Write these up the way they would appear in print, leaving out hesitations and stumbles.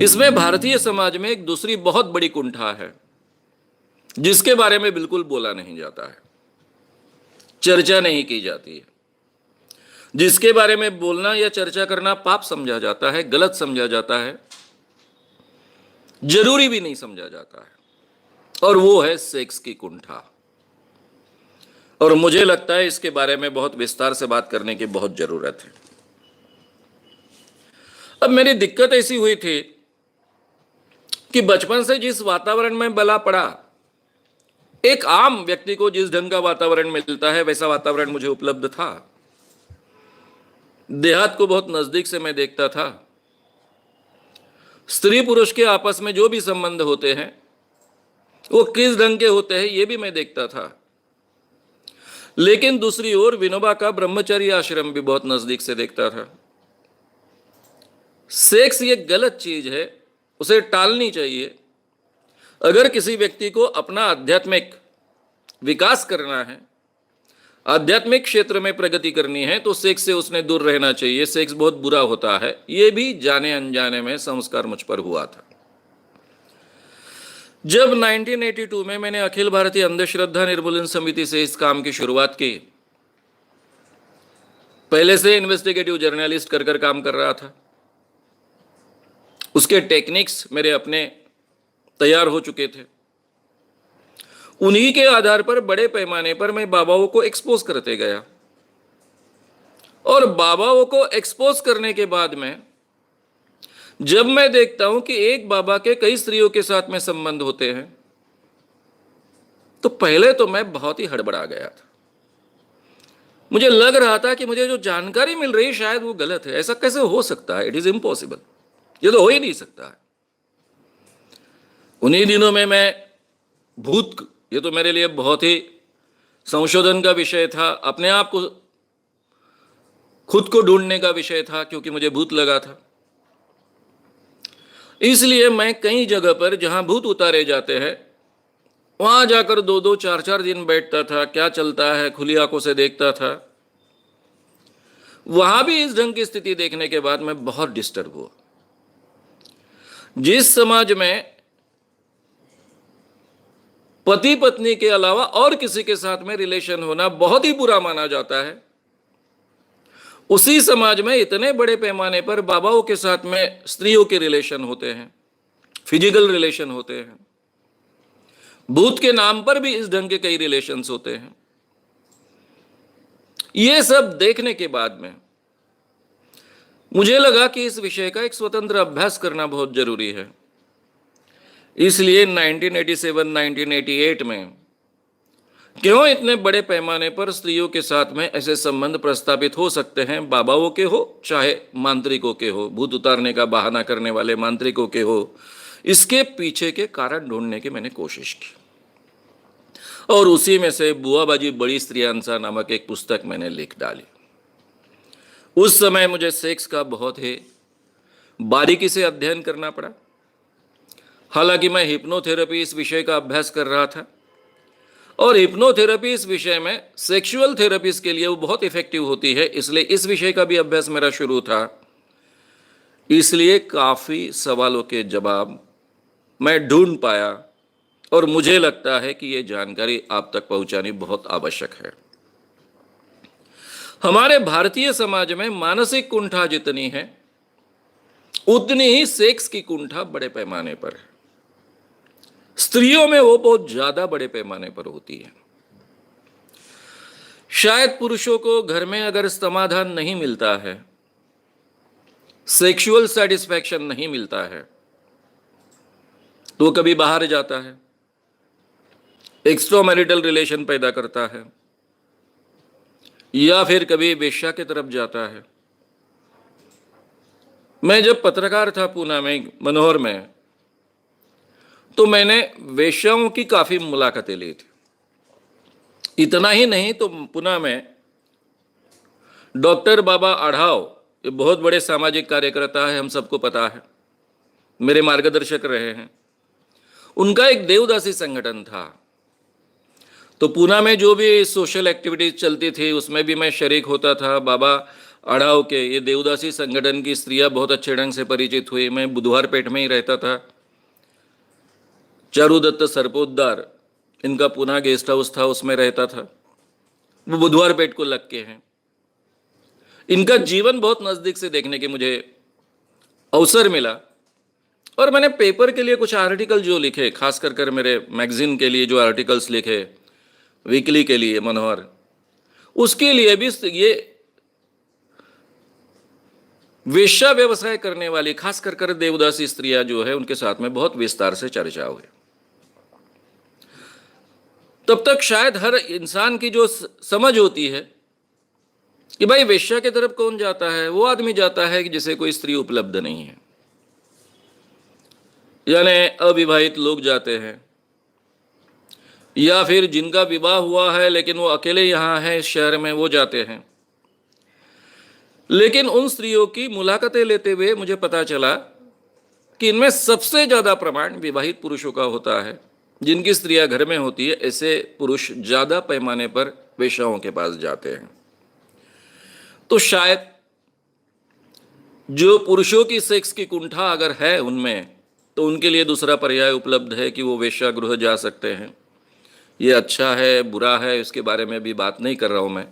इसमें भारतीय समाज में एक दूसरी बहुत बड़ी कुंठा है जिसके बारे में बिल्कुल बोला नहीं जाता है, चर्चा नहीं की जाती है, जिसके बारे में बोलना या चर्चा करना पाप समझा जाता है, गलत समझा जाता है, जरूरी भी नहीं समझा जाता है, और वो है सेक्स की कुंठा। और मुझे लगता है इसके बारे में बहुत विस्तार से बात करने की बहुत जरूरत है। अब मेरी दिक्कत ऐसी हुई थी कि बचपन से जिस वातावरण में पला पड़ा, एक आम व्यक्ति को जिस ढंग का वातावरण मिलता है वैसा वातावरण मुझे उपलब्ध था। देहात को बहुत नजदीक से मैं देखता था। स्त्री पुरुष के आपस में जो भी संबंध होते हैं वो किस ढंग के होते हैं ये भी मैं देखता था। लेकिन दूसरी ओर विनोबा का ब्रह्मचर्य आश्रम भी बहुत नजदीक से देखता था। सेक्स ये गलत चीज है, उसे टालनी चाहिए। अगर किसी व्यक्ति को अपना आध्यात्मिक विकास करना है, आध्यात्मिक क्षेत्र में प्रगति करनी है, तो सेक्स से उसने दूर रहना चाहिए। सेक्स बहुत बुरा होता है, यह भी जाने अनजाने में संस्कार मुझ पर हुआ था। जब 1982 में मैंने अखिल भारतीय अंधश्रद्धा निर्मूलन समिति से इस काम की शुरुआत की, पहले से इन्वेस्टिगेटिव जर्नलिस्ट कर काम कर रहा था। उसके टेक्निक्स मेरे अपने तैयार हो चुके थे। उन्हीं के आधार पर बड़े पैमाने पर मैं बाबाओं को एक्सपोज करते गया, और बाबाओं को एक्सपोज करने के बाद में जब मैं देखता हूं कि एक बाबा के कई स्त्रियों के साथ में संबंध होते हैं, तो पहले तो मैं बहुत ही हड़बड़ा गया था। मुझे लग रहा था कि मुझे जो जानकारी मिल रही है शायद वो गलत है। ऐसा कैसे हो सकता है? इट इज इम्पॉसिबल, ये तो हो ही नहीं सकता है। उन्हीं दिनों में मैं भूत, ये तो मेरे लिए बहुत ही संशोधन का विषय था, अपने आप को खुद को ढूंढने का विषय था, क्योंकि मुझे भूत लगा था। इसलिए मैं कई जगह पर जहां भूत उतारे जाते हैं वहां जाकर 2-2, 4-4 दिन बैठता था, क्या चलता है खुली आंखों से देखता था। वहां भी इस ढंग की स्थिति देखने के बाद मैं बहुत डिस्टर्ब हुआ। जिस समाज में पति पत्नी के अलावा और किसी के साथ में रिलेशन होना बहुत ही बुरा माना जाता है, उसी समाज में इतने बड़े पैमाने पर बाबाओं के साथ में स्त्रियों के रिलेशन होते हैं, फिजिकल रिलेशन होते हैं। भूत के नाम पर भी इस ढंग के कई रिलेशंस होते हैं। ये सब देखने के बाद में मुझे लगा कि इस विषय का एक स्वतंत्र अभ्यास करना बहुत जरूरी है। इसलिए 1987-1988 में क्यों इतने बड़े पैमाने पर स्त्रियों के साथ में ऐसे संबंध प्रस्तावित हो सकते हैं, बाबाओं के हो चाहे मांत्रिकों के हो, भूत उतारने का बहाना करने वाले मांत्रिकों के हो, इसके पीछे के कारण ढूंढने की मैंने कोशिश की। और उसी में से बुआबाजी बड़ी स्त्रियांसा नामक एक पुस्तक मैंने लिख डाली। उस समय मुझे सेक्स का बहुत ही बारीकी से अध्ययन करना पड़ा। हालांकि मैं हिप्नोथेरेपी इस विषय का अभ्यास कर रहा था, और हिप्नोथेरेपी इस विषय में सेक्सुअल थेरेपीज के लिए वो बहुत इफेक्टिव होती है, इसलिए इस विषय का भी अभ्यास मेरा शुरू था। इसलिए काफ़ी सवालों के जवाब मैं ढूंढ पाया, और मुझे लगता है कि ये जानकारी आप तक पहुंचानी बहुत आवश्यक है। हमारे भारतीय समाज में मानसिक कुंठा जितनी है उतनी ही सेक्स की कुंठा बड़े पैमाने पर है। स्त्रियों में वो बहुत ज्यादा बड़े पैमाने पर होती है। शायद पुरुषों को घर में अगर समाधान नहीं मिलता है, सेक्सुअल सेटिस्फैक्शन नहीं मिलता है, तो वो कभी बाहर जाता है, एक्स्ट्रा मैरिटल रिलेशन पैदा करता है, या फिर कभी वेश्या की तरफ जाता है। मैं जब पत्रकार था पूना में, मनोहर में, तो मैंने वेश्याओं की काफी मुलाकातें ली थी। इतना ही नहीं तो पुना में डॉक्टर बाबा आढ़ाव, ये बहुत बड़े सामाजिक कार्यकर्ता है, हम सबको पता है, मेरे मार्गदर्शक रहे हैं। उनका एक देवदासी संगठन था, तो पूना में जो भी सोशल एक्टिविटीज चलती थी उसमें भी मैं शरीक होता था। बाबा अड़ाव के ये देवदासी संगठन की स्त्रियां बहुत अच्छे ढंग से परिचित हुई। मैं बुधवारपेट में ही रहता था। चारुदत्त सरपोतदार, इनका पुनः गेस्ट हाउस था, उसमें रहता था। वो बुधवारपेट को लग के हैं। इनका जीवन बहुत नजदीक से देखने के मुझे अवसर मिला और मैंने पेपर के लिए कुछ आर्टिकल जो लिखे, खास कर मेरे मैगजीन के लिए जो आर्टिकल्स लिखे, वीकली के लिए मनोहर, उसके लिए भी ये वेश्या व्यवसाय करने वाली खास कर देवदासी स्त्रियां जो है उनके साथ में बहुत विस्तार से चर्चा हुई। तब तक शायद हर इंसान की जो समझ होती है कि भाई वेश्या की तरफ कौन जाता है, वो आदमी जाता है कि जिसे कोई स्त्री उपलब्ध नहीं है, यानी अविवाहित लोग जाते हैं, या फिर जिनका विवाह हुआ है लेकिन वो अकेले यहां है इस शहर में, वो जाते हैं। लेकिन उन स्त्रियों की मुलाकातें लेते हुए मुझे पता चला कि इनमें सबसे ज्यादा प्रमाण विवाहित पुरुषों का होता है। जिनकी स्त्रियां घर में होती है, ऐसे पुरुष ज्यादा पैमाने पर वेश्याओं के पास जाते हैं। तो शायद जो पुरुषों की सेक्स की कुंठा अगर है उनमें, तो उनके लिए दूसरा पर्याय उपलब्ध है कि वो वेश्यागृह जा सकते हैं। ये अच्छा है बुरा है इसके बारे में भी बात नहीं कर रहा हूं मैं,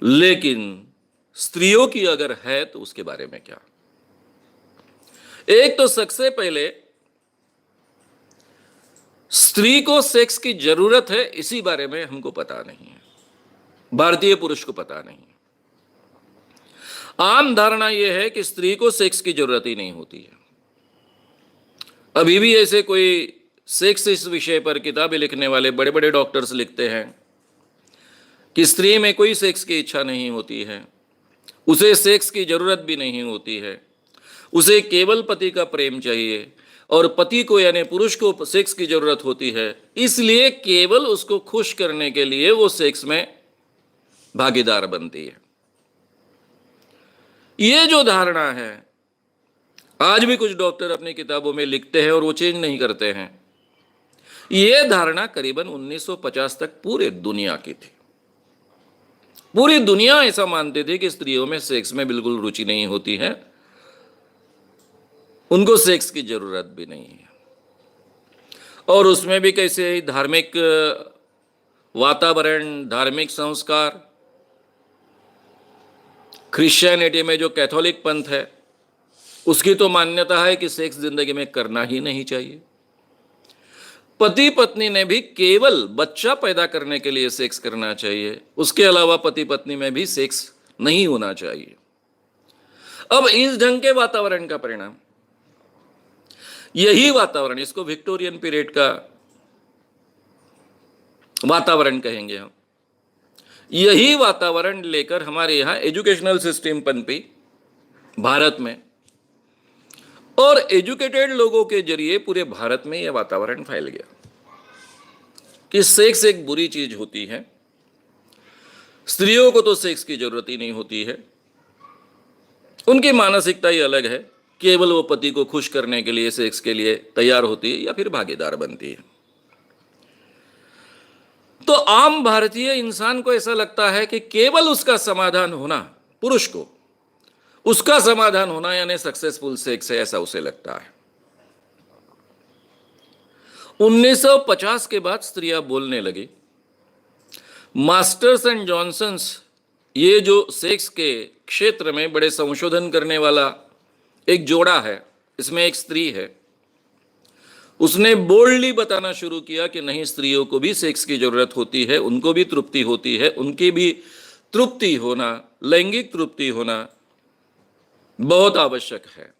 लेकिन स्त्रियों की अगर है तो उसके बारे में क्या। एक तो सबसे पहले स्त्री को सेक्स की जरूरत है, इसी बारे में हमको पता नहीं है, भारतीय पुरुष को पता नहीं है। आम धारणा यह है कि स्त्री को सेक्स की जरूरत ही नहीं होती है। अभी भी ऐसे कोई सेक्स इस विषय पर किताबें लिखने वाले बड़े बड़े डॉक्टर्स लिखते हैं कि स्त्री में कोई सेक्स की इच्छा नहीं होती है, उसे सेक्स की जरूरत भी नहीं होती है, उसे केवल पति का प्रेम चाहिए और पति को यानी पुरुष को सेक्स की जरूरत होती है, इसलिए केवल उसको खुश करने के लिए वो सेक्स में भागीदार बनती है। ये जो धारणा है आज भी कुछ डॉक्टर अपनी किताबों में लिखते हैं और वो चेंज नहीं करते हैं। ये धारणा करीबन 1950 तक पूरे दुनिया की थी। पूरी दुनिया ऐसा मानती थी कि स्त्रियों में सेक्स में बिल्कुल रुचि नहीं होती है, उनको सेक्स की जरूरत भी नहीं है। और उसमें भी कैसे धार्मिक वातावरण, धार्मिक संस्कार, क्रिश्चियनिटी में जो कैथोलिक पंथ है उसकी तो मान्यता है कि सेक्स जिंदगी में करना ही नहीं चाहिए। पति पत्नी ने भी केवल बच्चा पैदा करने के लिए सेक्स करना चाहिए, उसके अलावा पति पत्नी में भी सेक्स नहीं होना चाहिए। अब इस ढंग के वातावरण का परिणाम, यही वातावरण, इसको विक्टोरियन पीरियड का वातावरण कहेंगे हम, यही वातावरण लेकर हमारे यहां एजुकेशनल सिस्टम पनपी भारत में, और एजुकेटेड लोगों के जरिए पूरे भारत में यह वातावरण फैल गया कि सेक्स एक बुरी चीज होती है, स्त्रियों को तो सेक्स की जरूरत ही नहीं होती है, उनकी मानसिकता ही अलग है, केवल वो पति को खुश करने के लिए सेक्स के लिए तैयार होती है या फिर भागीदार बनती है। तो आम भारतीय इंसान को ऐसा लगता है कि केवल उसका समाधान होना, पुरुष को उसका समाधान होना यानी सक्सेसफुल सेक्स है, ऐसा उसे लगता है। 1950 के बाद स्त्रियां बोलने लगी। मास्टर्स एंड जॉनसन्स, ये जो सेक्स के क्षेत्र में बड़े संशोधन करने वाला एक जोड़ा है, इसमें एक स्त्री है, उसने बोल्डली बताना शुरू किया कि नहीं, स्त्रियों को भी सेक्स की जरूरत होती है, उनको भी तृप्ति होती है, उनकी भी तृप्ति होना, लैंगिक तृप्ति होना बहुत आवश्यक है।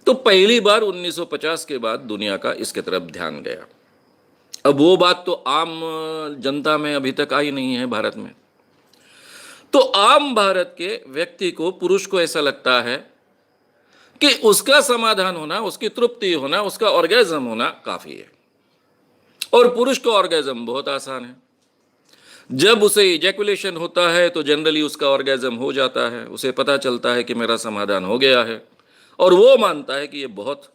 तो पहली बार 1950 के बाद दुनिया का इसके तरफ ध्यान गया। अब वो बात तो आम जनता में अभी तक आई नहीं है भारत में। तो आम भारत के व्यक्ति को, पुरुष को ऐसा लगता है कि उसका समाधान होना, उसकी तृप्ति होना, उसका ऑर्गेज्म होना काफी है। और पुरुष का ऑर्गेज्म बहुत आसान है, जब उसे इजैकुलेशन होता है तो जनरली उसका ऑर्गेज्म हो जाता है, उसे पता चलता है कि मेरा समाधान हो गया है, और वो मानता है कि ये बहुत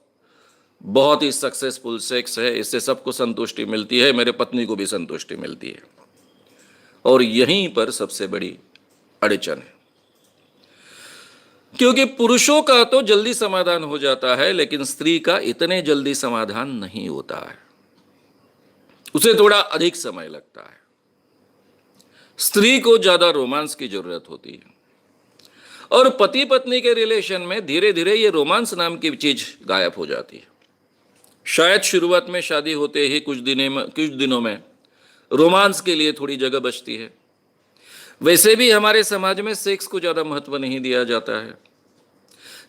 बहुत ही सक्सेसफुल सेक्स है, इससे सबको संतुष्टि मिलती है, मेरे पत्नी को भी संतुष्टि मिलती है। और यहीं पर सबसे बड़ी अड़चन है, क्योंकि पुरुषों का तो जल्दी समाधान हो जाता है, लेकिन स्त्री का इतने जल्दी समाधान नहीं होता है, उसे थोड़ा अधिक समय लगता है। स्त्री को ज्यादा रोमांस की जरूरत होती है, और पति पत्नी के रिलेशन में धीरे धीरे ये रोमांस नाम की चीज गायब हो जाती है। शायद शुरुआत में शादी होते ही कुछ दिनों में रोमांस के लिए थोड़ी जगह बचती है। वैसे भी हमारे समाज में सेक्स को ज्यादा महत्व नहीं दिया जाता है।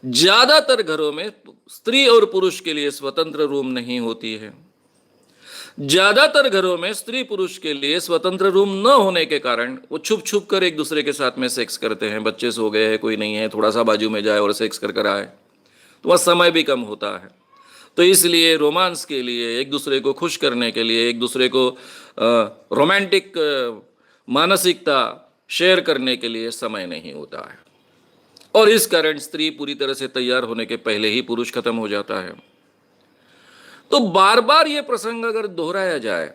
ज्यादातर घरों में स्त्री और पुरुष के लिए स्वतंत्र रूम नहीं होती है। ज्यादातर घरों में स्त्री पुरुष के लिए स्वतंत्र रूम न होने के कारण वो छुप छुप कर एक दूसरे के साथ में सेक्स करते हैं। बच्चे सो गए हैं, कोई नहीं है, थोड़ा सा बाजू में जाए और सेक्स कर कर आए, तो वह समय भी कम होता है। तो इसलिए रोमांस के लिए, एक दूसरे को खुश करने के लिए, एक दूसरे को रोमांटिक मानसिकता शेयर करने के लिए समय नहीं होता है, और इस कारण स्त्री पूरी तरह से तैयार होने के पहले ही पुरुष खत्म हो जाता है। तो बार बार यह प्रसंग अगर दोहराया जाए,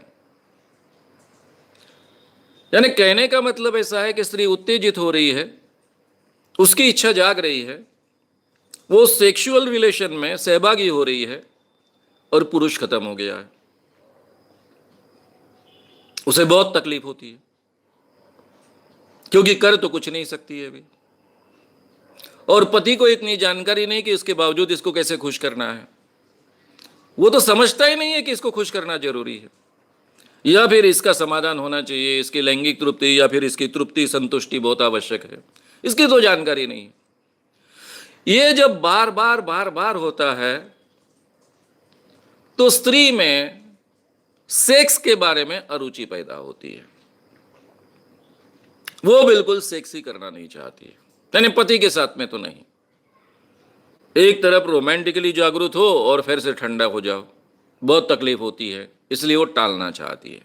यानी कहने का मतलब ऐसा है कि स्त्री उत्तेजित हो रही है, उसकी इच्छा जाग रही है, वो सेक्सुअल रिलेशन में सहभागी हो रही है, और पुरुष खत्म हो गया है, उसे बहुत तकलीफ होती है, क्योंकि कर तो कुछ नहीं सकती है अभी, और पति को इतनी जानकारी नहीं कि उसके बावजूद इसको कैसे खुश करना है। वो तो समझता ही नहीं है कि इसको खुश करना जरूरी है, या फिर इसका समाधान होना चाहिए, इसकी लैंगिक तृप्ति या फिर इसकी तृप्ति संतुष्टि बहुत आवश्यक है, इसकी तो जानकारी नहीं है। ये जब बार बार होता है तो स्त्री में सेक्स के बारे में अरुचि पैदा होती है। वो बिल्कुल सेक्स ही करना नहीं चाहती है, यानी पति के साथ में तो नहीं। एक तरफ रोमांटिकली जागरूक हो और फिर से ठंडा हो जाओ, बहुत तकलीफ होती है, इसलिए वो टालना चाहती है।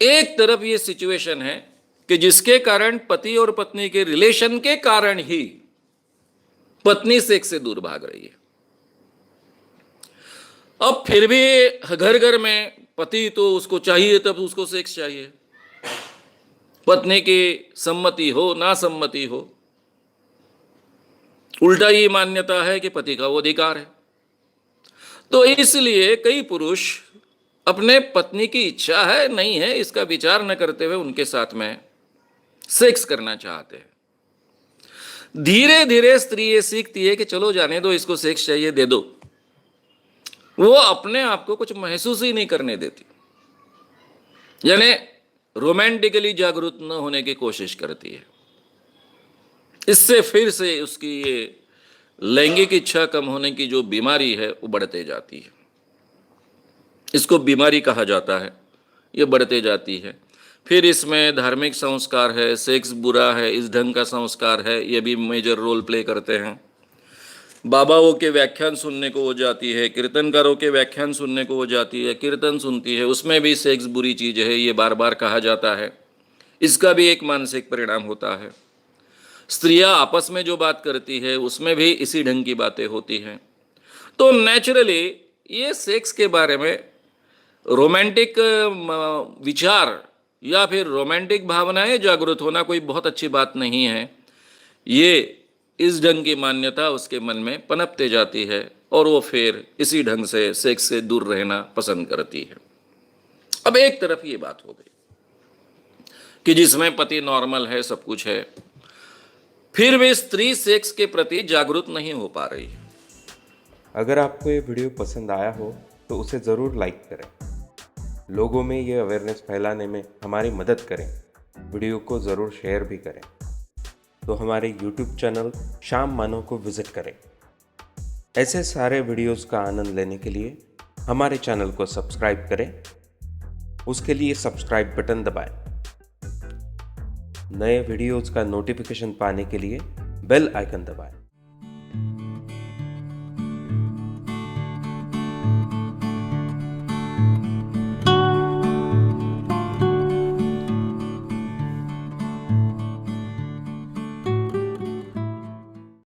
एक तरफ ये सिचुएशन है कि जिसके कारण पति और पत्नी के रिलेशन के कारण ही पत्नी सेक्स से दूर भाग रही है। अब फिर भी घर घर में पति तो उसको चाहिए, तब उसको सेक्स चाहिए, पत्नी की सम्मति हो ना सम्मति हो, उल्टा ये मान्यता है कि पति का वो अधिकार है। तो इसलिए कई पुरुष अपने पत्नी की इच्छा है नहीं है इसका विचार न करते हुए उनके साथ में सेक्स करना चाहते हैं। धीरे धीरे स्त्री ये सीखती है कि चलो जाने दो, इसको सेक्स चाहिए, दे दो। वो अपने आप को कुछ महसूस ही नहीं करने देती, यानी रोमांटिकली जागरूक न होने की कोशिश करती है। इससे फिर से उसकी ये लैंगिक इच्छा कम होने की जो बीमारी है वो बढ़ते जाती है। इसको बीमारी कहा जाता है, ये बढ़ते जाती है। फिर इसमें धार्मिक संस्कार है, सेक्स बुरा है, इस ढंग का संस्कार है, ये भी मेजर रोल प्ले करते हैं। बाबाओं के व्याख्यान सुनने को वो जाती है, कीर्तनकारों के व्याख्यान सुनने को वो जाती है, कीर्तन सुनती है, उसमें भी सेक्स बुरी चीज़ है, ये बार बार कहा जाता है। इसका भी एक मानसिक परिणाम होता है। स्त्रियां आपस में जो बात करती है उसमें भी इसी ढंग की बातें होती हैं। तो नेचुरली ये सेक्स के बारे में रोमांटिक विचार या फिर रोमांटिक भावनाएं जागृत होना कोई बहुत अच्छी बात नहीं है। ये इस ढंग की मान्यता उसके मन में पनपते जाती है और वो फिर इसी ढंग से सेक्स से दूर रहना पसंद करती है। अब एक तरफ ये बात हो गई कि जिसमें पति नॉर्मल है, सब कुछ है, फिर भी स्त्री सेक्स के प्रति जागरूक नहीं हो पा रही है। अगर आपको ये वीडियो पसंद आया हो तो उसे ज़रूर लाइक करें, लोगों में ये अवेयरनेस फैलाने में हमारी मदद करें। वीडियो को ज़रूर शेयर भी करें। तो हमारे YouTube चैनल शाम मानव को विज़िट करें। ऐसे सारे वीडियोस का आनंद लेने के लिए हमारे चैनल को सब्सक्राइब करें। उसके लिए सब्सक्राइब बटन दबाएं। नए वीडियोस का नोटिफिकेशन पाने के लिए बेल आइकन दबाएं।